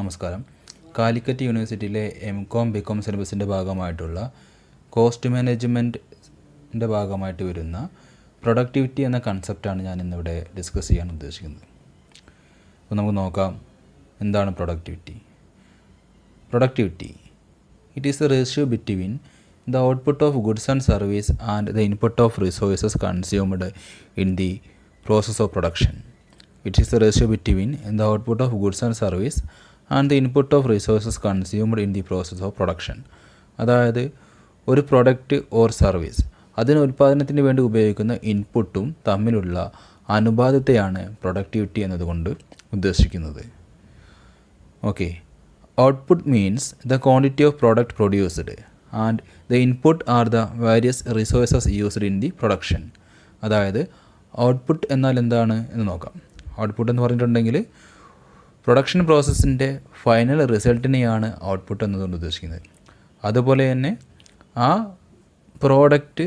നമസ്കാരം. കാലിക്കറ്റ് യൂണിവേഴ്സിറ്റിയിലെ M.Com B.Com സിലബസിൻ്റെ ഭാഗമായിട്ടുള്ള കോസ്റ്റ് മാനേജ്മെൻറ്റിൻ്റെ ഭാഗമായിട്ട് വരുന്ന പ്രൊഡക്ടിവിറ്റി എന്ന കൺസെപ്റ്റാണ് ഞാൻ ഇന്നിവിടെ ഡിസ്കസ് ചെയ്യാൻ ഉദ്ദേശിക്കുന്നത്. അപ്പോൾ നമുക്ക് നോക്കാം, എന്താണ് productivity. It is the ratio between the output of goods and service and the input of resources consumed in the process of production. It is the ratio between the output of goods and service and the input of resources consumed in the process of production. അതായത് ഒരു product or service അതിന് ഉൽപ്പാദനത്തിന് വേണ്ടി ഉപയോഗിക്കുന്ന ഇൻപുട്ടും തമ്മിലുള്ള അനുപാതത്തെയാണ് productivity എന്നതുകൊണ്ട് ഉദ്ദേശിക്കുന്നത്. Okay, output means the quantity of product produced and the input are the various resources used in the production. അതായത് ഔട്ട്പുട്ട് എന്നാൽ എന്താണ് എന്ന് നോക്കാം. ഔട്ട്പുട്ട് എന്ന് പറഞ്ഞിട്ടുണ്ടെങ്കിൽ പ്രൊഡക്ഷൻ പ്രോസസ്സിൻ്റെ ഫൈനൽ റിസൾട്ടിനെയാണ് ഔട്ട്പുട്ട് എന്നതുകൊണ്ട് ഉദ്ദേശിക്കുന്നത്. അതുപോലെ തന്നെ ആ പ്രോഡക്റ്റ്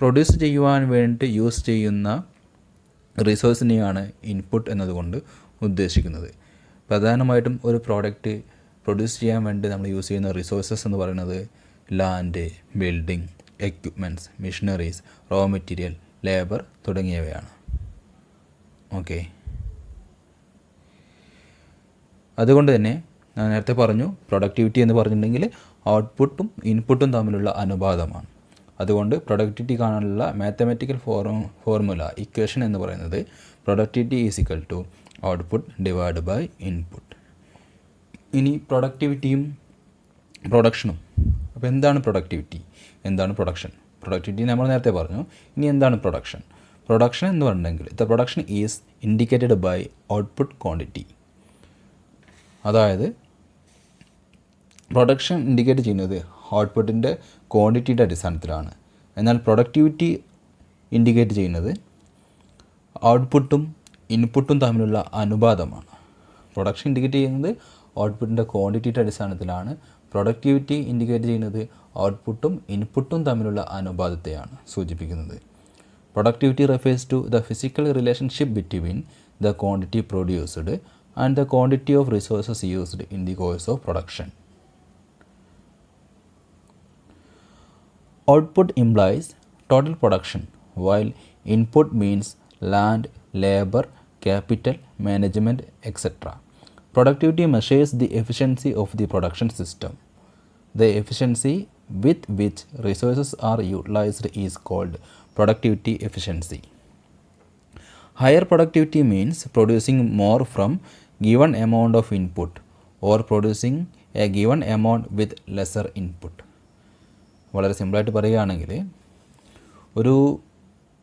പ്രൊഡ്യൂസ് ചെയ്യുവാൻ വേണ്ടി യൂസ് ചെയ്യുന്ന റിസോഴ്സിനെയാണ് ഇൻപുട്ട് എന്നതുകൊണ്ട് ഉദ്ദേശിക്കുന്നത്. പ്രധാനമായിട്ടും ഒരു പ്രോഡക്റ്റ് പ്രൊഡ്യൂസ് ചെയ്യാൻ വേണ്ടി നമ്മൾ യൂസ് ചെയ്യുന്ന റിസോഴ്സസ് എന്ന് പറയുന്നത് land, building, equipments, machineries, raw material, labour തുടങ്ങിയവയാണ്. ഓക്കെ, അതുകൊണ്ട് തന്നെ ഞാൻ നേരത്തെ പറഞ്ഞു, പ്രൊഡക്ടിവിറ്റി എന്ന് പറഞ്ഞിട്ടുണ്ടെങ്കിൽ ഔട്ട്പുട്ടും ഇൻപുട്ടും തമ്മിലുള്ള അനുപാതമാണ്. അതുകൊണ്ട് പ്രൊഡക്ടിവിറ്റി കാണാനുള്ള മാത്തമാറ്റിക്കൽ ഇക്വേഷൻ എന്ന് പറയുന്നത് productivity is equal to output divide by input. ഇനി പ്രൊഡക്ടിവിറ്റിയും പ്രൊഡക്ഷനും. അപ്പോൾ എന്താണ് പ്രൊഡക്ടിവിറ്റി, എന്താണ് പ്രൊഡക്ഷൻ? പ്രൊഡക്ടിവിറ്റി നമ്മൾ നേരത്തെ പറഞ്ഞു. ഇനി എന്താണ് പ്രൊഡക്ഷൻ? പ്രൊഡക്ഷൻ എന്ന് പറഞ്ഞിട്ടുണ്ടെങ്കിൽ the production is indicated by output quantity. അതായത് പ്രൊഡക്ഷൻ ഇൻഡിക്കേറ്റ് ചെയ്യുന്നത് ഔട്ട്പുട്ടിൻ്റെ ക്വാണ്ടിറ്റിയുടെ അടിസ്ഥാനത്തിലാണ്. എന്നാൽ പ്രൊഡക്ടിവിറ്റി ഇൻഡിക്കേറ്റ് ചെയ്യുന്നത് ഔട്ട്പുട്ടും ഇൻപുട്ടും തമ്മിലുള്ള അനുപാതമാണ്. പ്രൊഡക്ഷൻ ഇൻഡിക്കേറ്റ് ചെയ്യുന്നത് ഔട്ട്പുട്ടിൻ്റെ ക്വാണ്ടിറ്റിയുടെ അടിസ്ഥാനത്തിലാണ്. പ്രൊഡക്ടിവിറ്റി ഇൻഡിക്കേറ്റ് ചെയ്യുന്നത് ഔട്ട്പുട്ടും ഇൻപുട്ടും തമ്മിലുള്ള അനുപാതത്തെയാണ് സൂചിപ്പിക്കുന്നത്. Productivity refers to the physical relationship between the quantity produced and the quantity of resources used in the course of production. Output implies total production, while input means land, labor, capital, management, etc. Productivity measures the efficiency of the production system. The efficiency with which resources are utilized is called productivity efficiency. Higher productivity means producing more from given amount of input or producing a given amount with lesser input. വളരെ സിമ്പിളായിട്ട് പറയുകയാണെങ്കിൽ, ഒരു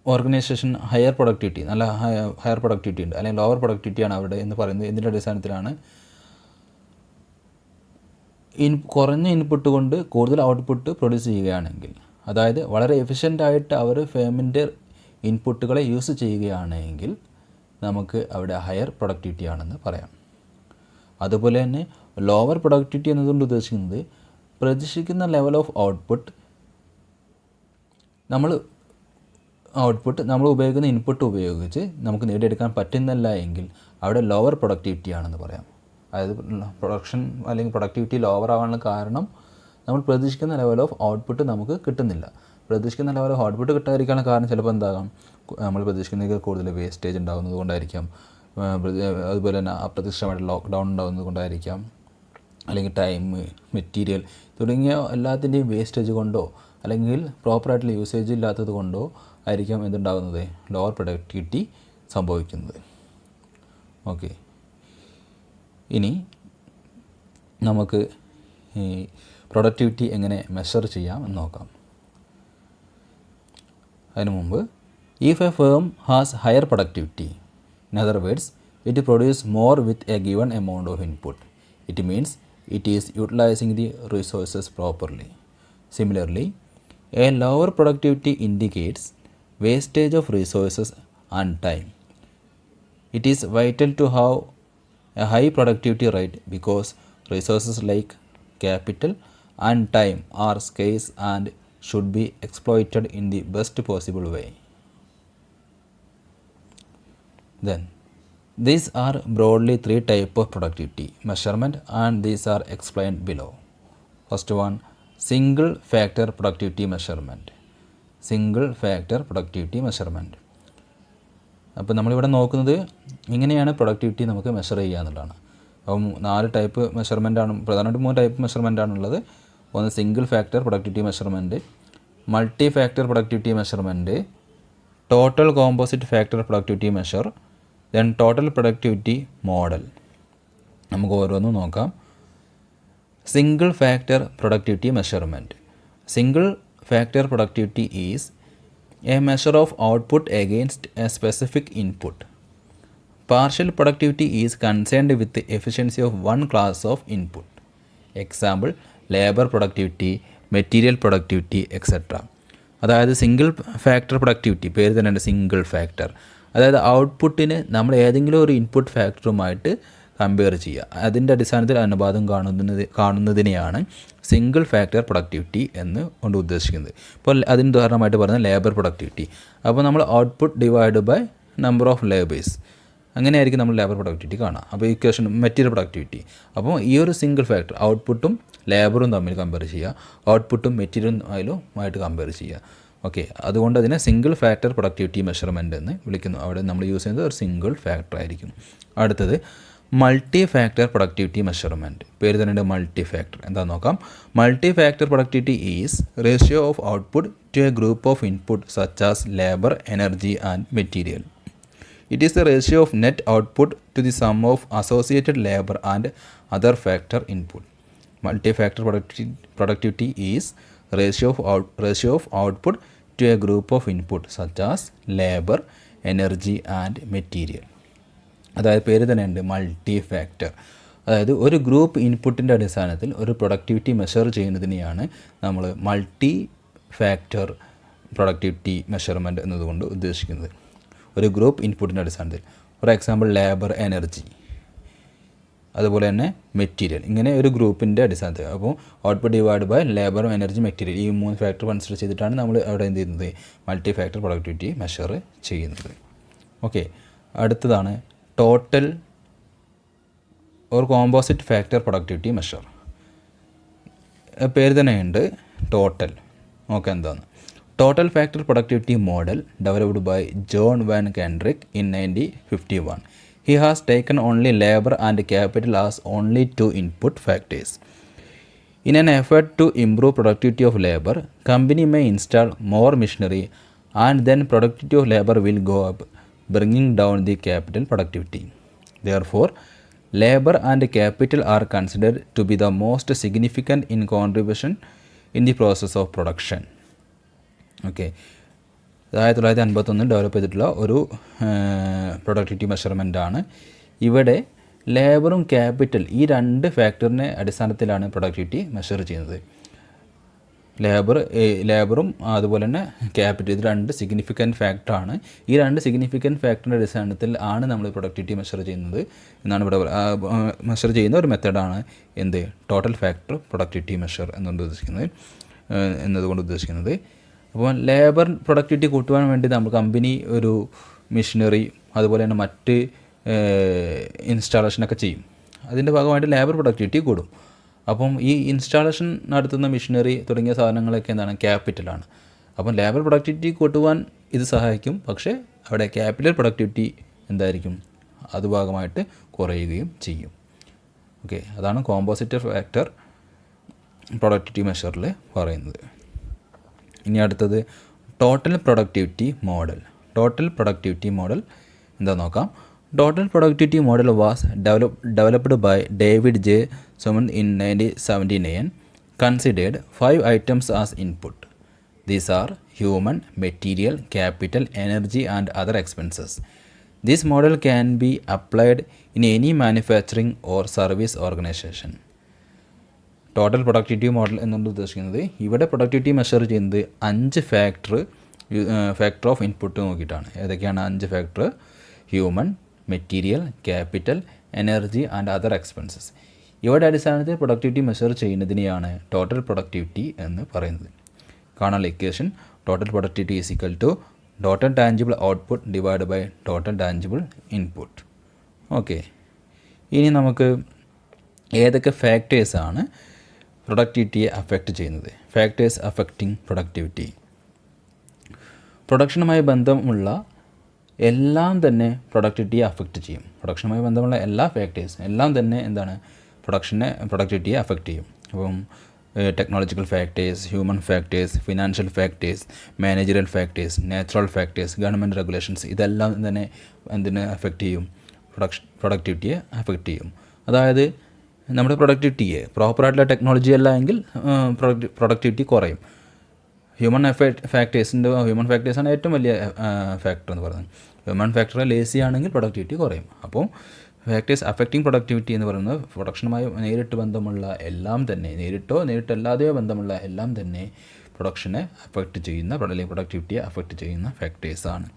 organisation higher productivity, നല്ല higher productivity ഉണ്ട് അല്ലെങ്കിൽ lower പ്രൊഡക്ടിവിറ്റിയാണ് അവിടെ എന്ന് പറയുന്നത് ഇതിൻ്റെ അടിസ്ഥാനത്തിലാണ് കുറഞ്ഞ ഇൻപുട്ട് കൊണ്ട് കൂടുതൽ ഔട്ട്പുട്ട് പ്രൊഡ്യൂസ് ചെയ്യുകയാണെങ്കിൽ, അതായത് വളരെ എഫിഷ്യൻ്റായിട്ട് അവർ ഫേമിൻ്റെ ഇൻപുട്ടുകളെ യൂസ് ചെയ്യുകയാണെങ്കിൽ നമുക്ക് അവിടെ ഹയർ പ്രൊഡക്ടിവിറ്റി ആണെന്ന് പറയാം. അതുപോലെ തന്നെ ലോവർ പ്രൊഡക്ടിവിറ്റി എന്നതുകൊണ്ട് ഉദ്ദേശിക്കുന്നത് പ്രതീക്ഷിക്കുന്ന ലെവൽ ഓഫ് ഔട്ട്പുട്ട് നമ്മൾ ഉപയോഗിക്കുന്ന ഇൻപുട്ട് ഉപയോഗിച്ച് നമുക്ക് നേടിയെടുക്കാൻ പറ്റുന്നില്ല എങ്കിൽ അവിടെ ലോവർ പ്രൊഡക്ടിവിറ്റി ആണെന്ന് പറയാം. അതായത് പ്രൊഡക്ഷൻ അല്ലെങ്കിൽ പ്രൊഡക്ടിവിറ്റി ലോവർ ആവാനുള്ള കാരണം നമ്മൾ പ്രതീക്ഷിക്കുന്ന ലെവൽ ഓഫ് ഔട്ട്പുട്ട് നമുക്ക് കിട്ടുന്നില്ല. പ്രതീക്ഷിക്കുന്ന ലെവൽ ഓഫ് ഔട്ട്പുട്ട് കിട്ടാതിരിക്കാനുള്ള കാരണം ചിലപ്പോൾ എന്താകാം, നമ്മൾ പ്രതീക്ഷിക്കുന്നതിൽ കൂടുതൽ വേസ്റ്റേജ് ഉണ്ടാകുന്നത് കൊണ്ടായിരിക്കാം. അതുപോലെ തന്നെ അപ്രതീക്ഷിതമായിട്ട് ലോക്ക്ഡൗൺ ഉണ്ടാകുന്നത് കൊണ്ടായിരിക്കാം. അല്ലെങ്കിൽ ടൈം, മെറ്റീരിയൽ തുടങ്ങിയ എല്ലാത്തിൻ്റെയും വേസ്റ്റേജ് കൊണ്ടോ അല്ലെങ്കിൽ പ്രോപ്പറായിട്ടുള്ള യൂസേജ് ഇല്ലാത്തത് കൊണ്ടോ ആയിരിക്കാം എന്തുണ്ടാകുന്നത്, ലോവർ പ്രൊഡക്ടിവിറ്റി സംഭവിക്കുന്നത്. ഓക്കെ, ഇനി നമുക്ക് ഈ പ്രൊഡക്ടിവിറ്റി എങ്ങനെ മെഷർ ചെയ്യാം എന്ന് നോക്കാം. അതിനു മുമ്പ്, if A firm has higher productivity, in other words it produce more with a given amount of input, it means it is utilizing the resources properly. Similarly, a lower productivity indicates wastage of resources and time. It is vital to have a high productivity rate because resources like capital and time are scarce and should be exploited in the best possible way. Then, These are broadly three types of productivity measurement and these are explained below. First one, single factor productivity measurement. Single factor productivity measurement. അപ്പോൾ നമ്മളിവിടെ നോക്കുന്നത് ഇങ്ങനെയാണ് productivity നമുക്ക് measure ചെയ്യുക എന്നുള്ളതാണ്. അപ്പം 4 type മെഷർമെൻറ്റാണ്, പ്രധാനമായിട്ട് 3 type മെഷർമെൻറ്റാണുള്ളത്. ഒന്ന് single factor productivity measurement, multi factor productivity measurement, total composite factor productivity measure, then total productivity model. നമുക്ക് ഓരോന്നും നോക്കാം. Single factor productivity measurement. Single factor productivity is a measure of output against a specific input. Partial productivity is concerned with the efficiency of one class of input. Example, labor productivity, material productivity, etc. അതായത് single factor productivity, പേര് തന്നെ single factor. അതായത് ഔട്ട്പുട്ടിന് നമ്മൾ ഏതെങ്കിലും ഒരു input ഫാക്ടറുമായിട്ട് compare ചെയ്യുക, അതിൻ്റെ അടിസ്ഥാനത്തിൽ അനുപാതം കാണുന്നതിനെയാണ് സിംഗിൾ ഫാക്ടർ പ്രൊഡക്ടിവിറ്റി എന്ന് കൊണ്ട് ഉദ്ദേശിക്കുന്നത്. ഇപ്പോൾ അതിന് ഉദാഹരണമായിട്ട് പറയുന്നത് ലേബർ പ്രൊഡക്ടിവിറ്റി. അപ്പോൾ നമ്മൾ output divide by number of labours, അങ്ങനെയായിരിക്കും നമ്മൾ ലേബർ പ്രൊഡക്ടിവിറ്റി കാണുക. അപ്പോൾ ഇക്വേഷൻ മെറ്റീരിയൽ പ്രൊഡക്ടിവിറ്റി. അപ്പോൾ ഈ ഒരു സിംഗിൾ ഫാക്ടർ ഔട്ട്പുട്ടും ലേബറും തമ്മിൽ കമ്പയർ ചെയ്യുക, ഔട്ട്പുട്ടും മെറ്റീരിയലുമായിട്ട് കമ്പയർ ചെയ്യുക. ഓക്കെ, അതുകൊണ്ട് അതിനെ സിംഗിൾ ഫാക്ടർ പ്രൊഡക്ടിവിറ്റി മെഷർമെൻറ്റ് എന്ന് വിളിക്കുന്നു. അവിടെ നമ്മൾ യൂസ് ചെയ്യുന്നത് ഒരു സിംഗിൾ ഫാക്ടർ ആയിരിക്കും. അടുത്തത് മൾട്ടി ഫാക്ടർ പ്രൊഡക്ടിവിറ്റി മെഷർമെൻറ്റ്. പേര് തന്നെ മൾട്ടി ഫാക്ടർ. എന്താണെന്ന് നോക്കാം. Multi factor productivity is ratio of output to a group of input such as labour, energy and material. It is the ratio of net output to the sum of associated labour and other factor input. Multi factor productivity is ratio of output to a group of input such as labour, energy and material. അതായത് പേര് തന്നെ ഉണ്ട് multi factor. അതായത് ഒരു group ഇൻപുട്ടിൻ്റെ അടിസ്ഥാനത്തിൽ ഒരു productivity measure ചെയ്യുന്നതിനെയാണ് നമ്മൾ multi factor productivity measurement എന്നതുകൊണ്ട് ഉദ്ദേശിക്കുന്നത്. ഒരു ഗ്രൂപ്പ് ഇൻപുട്ടിൻ്റെ അടിസ്ഥാനത്തിൽ, ഫോർ എക്സാമ്പിൾ ലേബർ, എനർജി, അതുപോലെ തന്നെ മെറ്റീരിയൽ, ഇങ്ങനെ ഒരു ഗ്രൂപ്പിൻ്റെ അടിസ്ഥാനത്തിൽ. അപ്പോൾ output divide by labour, energy, material, ഈ 3 ഫാക്ടർ കൺസിഡർ ചെയ്തിട്ടാണ് നമ്മൾ അവിടെ എന്ത് ചെയ്യുന്നത്, മൾട്ടി ഫാക്ടർ പ്രൊഡക്ടിവിറ്റി മെഷർ ചെയ്യുന്നത്. ഓക്കെ, അടുത്തതാണ് total or composite factor productivity measure. പേര് തന്നെയുണ്ട് ടോട്ടൽ. നോക്കാം എന്താണ്. Total factor productivity model developed by John van Kendrick in 1951. He has taken only labor and capital as only 2 input factors. In an effort to improve productivity of labor, company may install more machinery and then productivity of labor will go up, bringing down the capital productivity. Therefore, labor and capital are considered to be the most significant in contribution in the process of production. Okay. 1951 develop ചെയ്തിട്ടുള്ള ഒരു productivity മെഷർമെൻ്റാണ്. ഇവിടെ ലേബറും capital, ഈ 2 ഫാക്ടറിനെ അടിസ്ഥാനത്തിലാണ് productivity measure ചെയ്യുന്നത്. ലേബറും അതുപോലെ തന്നെ capital, ഇത് 2 significant ഫാക്ടറാണ്. ഈ 2 സിഗ്നിഫിക്കൻറ്റ് ഫാക്ടറിൻ്റെ അടിസ്ഥാനത്തിൽ ആണ് നമ്മൾ പ്രൊഡക്ടിവിറ്റി മെഷർ ചെയ്യുന്നത് എന്നാണ് ഇവിടെ മെഷർ ചെയ്യുന്ന ഒരു മെത്തേഡാണ് എന്ത്, ടോട്ടൽ ഫാക്ടർ പ്രൊഡക്ടിവിറ്റി മെഷർ എന്നതുകൊണ്ട് ഉദ്ദേശിക്കുന്നത്. അപ്പോൾ ലേബർ പ്രൊഡക്ടിവിറ്റി കൂട്ടുവാൻ വേണ്ടി നമ്മൾ കമ്പനി ഒരു മെഷീനറി അതുപോലെ തന്നെ മറ്റ് ഇൻസ്റ്റാളേഷനൊക്കെ ചെയ്യും. അതിൻ്റെ ഭാഗമായിട്ട് ലേബർ പ്രൊഡക്ടിവിറ്റി കൂടും. അപ്പം ഈ ഇൻസ്റ്റാളേഷൻ നടത്തുന്ന മെഷീനറി തുടങ്ങിയ സാധനങ്ങളൊക്കെ എന്താണ്, ക്യാപിറ്റലാണ്. അപ്പം ലേബർ പ്രൊഡക്ടിവിറ്റി കൂട്ടുവാൻ ഇത് സഹായിക്കും. പക്ഷേ അവിടെ ക്യാപിറ്റൽ പ്രൊഡക്ടിവിറ്റി എന്തായിരിക്കും, അത് ഭാഗമായിട്ട് കുറയുകയും ചെയ്യും. ഓക്കെ, അതാണ് കോമ്പോസിറ്റ് ഫാക്ടർ പ്രൊഡക്ടിവിറ്റി മെഷറിൽ പറയുന്നത്. ഇനി അടുത്തത് total productivity model. Total productivity model എന്താ നോക്കാം. Total productivity model was developed by David J Suman in 1979. Considered 5 items as input. These are human, material, capital, energy and other expenses. This model can be applied in any manufacturing or service organization. Total productivity model എന്നുകൊണ്ട് ഉദ്ദേശിക്കുന്നത് ഇവിടെ productivity measure ചെയ്യുന്നത് 5 factor of input നോക്കിയിട്ടാണ്. ഏതൊക്കെയാണ് 5 factor? Human, material, capital, energy and other expenses. ഇവയുടെ അടിസ്ഥാനത്തിൽ productivity measure ചെയ്യുന്നതിനെയാണ് total productivity എന്ന് പറയുന്നത്. കാണാനുള്ള equation total productivity is equal to total tangible output divide by total tangible input. Okay, ഇനി നമുക്ക് ഏതൊക്കെ ഫാക്ടേഴ്സാണ് പ്രൊഡക്ടിവിറ്റിയെ അഫക്റ്റ് ചെയ്യുന്നത്? Factors affecting productivity. പ്രൊഡക്ഷനുമായി ബന്ധമുള്ള എല്ലാം തന്നെ പ്രൊഡക്ടിവിറ്റിയെ അഫക്റ്റ് ചെയ്യും. പ്രൊഡക്ഷനുമായി ബന്ധമുള്ള എല്ലാ ഫാക്ടേഴ്സും എല്ലാം തന്നെ എന്താണ് പ്രൊഡക്ടിവിറ്റിയെ അഫക്റ്റ് ചെയ്യും. അപ്പം technological factors, human factors, financial factors, managerial factors, natural factors, government regulations, ഇതെല്ലാം തന്നെ എന്തിനെ അഫക്റ്റ് ചെയ്യും? പ്രൊഡക്ടിവിറ്റിയെ അഫക്റ്റ് ചെയ്യും. അതായത് നമ്മുടെ പ്രൊഡക്ടിവിറ്റിയെ പ്രോപ്പറായിട്ടുള്ള ടെക്നോളജി അല്ല എങ്കിൽ പ്രൊഡക്ടിവിറ്റി കുറയും. ഹ്യൂമൻ ഫാക്ടേഴ്സാണ് ഏറ്റവും വലിയ ഫാക്ടർ എന്ന് പറയുന്നത്. ഹ്യൂമൻ ഫാക്ടർ ലേസി ആണെങ്കിൽ പ്രൊഡക്ടിവിറ്റി കുറയും. അപ്പോൾ ഫാക്ടേഴ്സ് അഫക്റ്റിംഗ് പ്രൊഡക്ടിവിറ്റി എന്ന് പറയുന്നത് പ്രൊഡക്ഷനുമായി നേരിട്ട് ബന്ധമുള്ള എല്ലാം തന്നെ, നേരിട്ടോ നേരിട്ടല്ലാതെയോ ബന്ധമുള്ള എല്ലാം തന്നെ പ്രൊഡക്ഷനെ അഫക്റ്റ് ചെയ്യുന്ന, അല്ലെങ്കിൽ പ്രൊഡക്ടിവിറ്റിയെ അഫക്റ്റ് ചെയ്യുന്ന ഫാക്ടേഴ്സാണ്.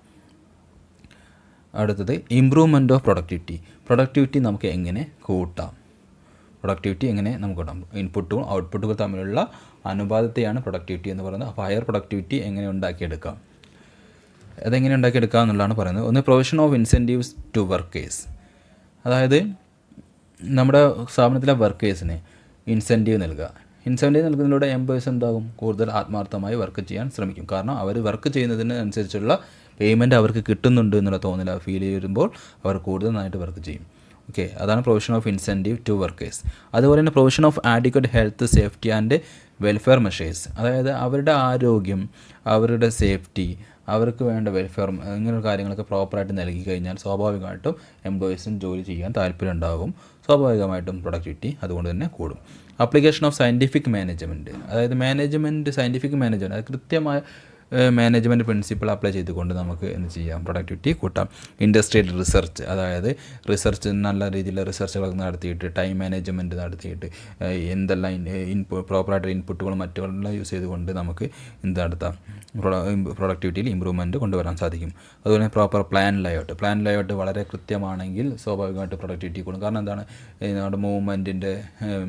അടുത്തത് ഇംപ്രൂവ്മെൻറ്റ് ഓഫ് പ്രൊഡക്ടിവിറ്റി. പ്രൊഡക്ടിവിറ്റി നമുക്ക് എങ്ങനെ കൂട്ടാം? പ്രൊഡക്ടിവിറ്റി എങ്ങനെ നമുക്ക് കൂട്ടാം? ഇൻപുട്ടും ഔട്ട്പുട്ടുകൾ തമ്മിലുള്ള അനുപാതത്തെയാണ് പ്രൊഡക്ടിവിറ്റി എന്ന് പറയുന്നത്. അപ്പോൾ ഹയർ പ്രൊഡക്ടിവിറ്റി എങ്ങനെ ഉണ്ടാക്കിയെടുക്കാം? അതെങ്ങനെ ഉണ്ടാക്കിയെടുക്കുക എന്നുള്ളതാണ് പറയുന്നത്. ഒന്ന്, provision of incentives to workers. അതായത് നമ്മുടെ സ്ഥാപനത്തിലെ വർക്കേഴ്സിന് ഇൻസെൻറ്റീവ് നൽകുക. ഇൻസെൻറ്റീവ് നൽകുന്നതിലൂടെ എംപ്ലോയീസ് എന്താകും? കൂടുതൽ ആത്മാർത്ഥമായി വർക്ക് ചെയ്യാൻ ശ്രമിക്കും. കാരണം അവർ വർക്ക് ചെയ്യുന്നതിന് അനുസരിച്ചുള്ള പേയ്മെൻറ്റ് അവർക്ക് കിട്ടുന്നുണ്ട് എന്നുള്ള തോന്നൽ ഫീൽ ചെയ്യുമ്പോൾ അവർ കൂടുതൽ നന്നായിട്ട് വർക്ക് ചെയ്യും. ഓക്കെ, അതാണ് provision of incentive to workers. അതുപോലെ തന്നെ provision of adequate health, safety and welfare measures. അതായത് അവരുടെ ആരോഗ്യം, അവരുടെ സേഫ്റ്റി, അവർക്ക് വേണ്ട വെൽഫെയർ, ഇങ്ങനെയുള്ള കാര്യങ്ങളൊക്കെ പ്രോപ്പറായിട്ട് നൽകി കഴിഞ്ഞാൽ സ്വാഭാവികമായിട്ടും എംപ്ലോയീസിന് ജോലി ചെയ്യാൻ താല്പര്യം ഉണ്ടാകും. സ്വാഭാവികമായിട്ടും പ്രൊഡക്ടിവിറ്റി അതുകൊണ്ട് തന്നെ കൂടും. Application of scientific management. അതായത് സയൻറ്റിഫിക് മാനേജ്മെൻറ്റ്, അത് കൃത്യമായ മാനേജ്മെൻറ്റ് പ്രിൻസിപ്പിൾ അപ്ലൈ ചെയ്തുകൊണ്ട് നമുക്ക് എന്ത് ചെയ്യാം? പ്രൊഡക്ടിവിറ്റി കൂട്ടാം. ഇൻഡസ്ട്രിയൽ റിസർച്ച്, അതായത് റിസർച്ച് നല്ല രീതിയിൽ റിസർച്ചുകളൊക്കെ നടത്തിയിട്ട് ടൈം മാനേജ്മെൻറ്റ് നടത്തിയിട്ട് എന്തെല്ലാം പ്രോപ്പറായിട്ട് ഇൻപുട്ടുകളും മറ്റുള്ള യൂസ് ചെയ്തുകൊണ്ട് നമുക്ക് എന്ത് നടത്താം? പ്രൊഡക്ടിവിറ്റിയിൽ ഇമ്പ്രൂവ്മെൻറ്റ് കൊണ്ടുവരാൻ സാധിക്കും. അതുപോലെ പ്രോപ്പർ പ്ലാൻ ലേഔട്ട് വളരെ കൃത്യമാണെങ്കിൽ സ്വാഭാവികമായിട്ട് പ്രൊഡക്ടിവിറ്റി കൂടും. കാരണം എന്താണ്? നമ്മുടെ മൂവ്മെൻറ്റിൻ്റെ,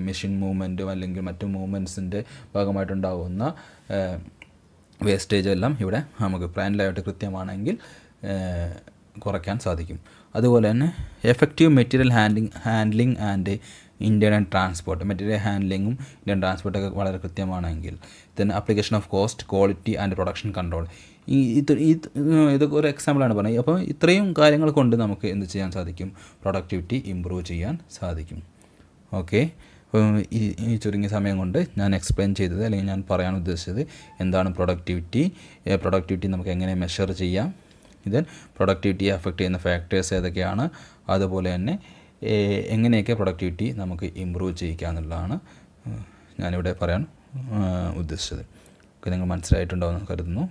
മെഷീൻ മൂവ്മെൻറ്റും അല്ലെങ്കിൽ മറ്റു മൂവ്മെൻറ്റ്സിൻ്റെ ഭാഗമായിട്ടുണ്ടാകുന്ന വേസ്റ്റേജ് എല്ലാം ഇവിടെ നമുക്ക് പ്ലാൻ ലേഔട്ട് കൃത്യമാണെങ്കിൽ കുറയ്ക്കാൻ സാധിക്കും. അതുപോലെ തന്നെ effective material handling and internal transport. Material ഹാൻഡ്ലിങ്ങും ഇന്ത്യൻ ട്രാൻസ്പോർട്ടൊക്കെ വളരെ കൃത്യമാണെങ്കിൽ then application of cost, quality and production control. ഇതൊക്കെ ഒരു എക്സാമ്പിളാണ് പറഞ്ഞത്. അപ്പോൾ ഇത്രയും കാര്യങ്ങൾ കൊണ്ട് നമുക്ക് എന്ത് ചെയ്യാൻ സാധിക്കും? പ്രൊഡക്ടിവിറ്റി ഇമ്പ്രൂവ് ചെയ്യാൻ സാധിക്കും. ഓക്കെ, അപ്പോൾ ഈ ചുരുങ്ങിയ സമയം കൊണ്ട് ഞാൻ എക്സ്പ്ലെയിൻ ചെയ്തത്, അല്ലെങ്കിൽ ഞാൻ പറയാൻ ഉദ്ദേശിച്ചത് എന്താണ് പ്രൊഡക്ടിവിറ്റി നമുക്ക് എങ്ങനെ മെഷർ ചെയ്യാം, ഇത് പ്രൊഡക്ടിവിറ്റിയെ അഫക്റ്റ് ചെയ്യുന്ന ഫാക്ടേഴ്സ് ഏതൊക്കെയാണ്, അതുപോലെ തന്നെ എങ്ങനെയൊക്കെ പ്രൊഡക്ടിവിറ്റി നമുക്ക് ഇമ്പ്രൂവ് ചെയ്യിക്കുക എന്നുള്ളതാണ് ഞാനിവിടെ പറയാൻ ഉദ്ദേശിച്ചത്. ഓക്കെ, നിങ്ങൾ മനസ്സിലായിട്ടുണ്ടാവുമെന്ന് കരുതുന്നു.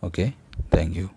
Okay, thank you.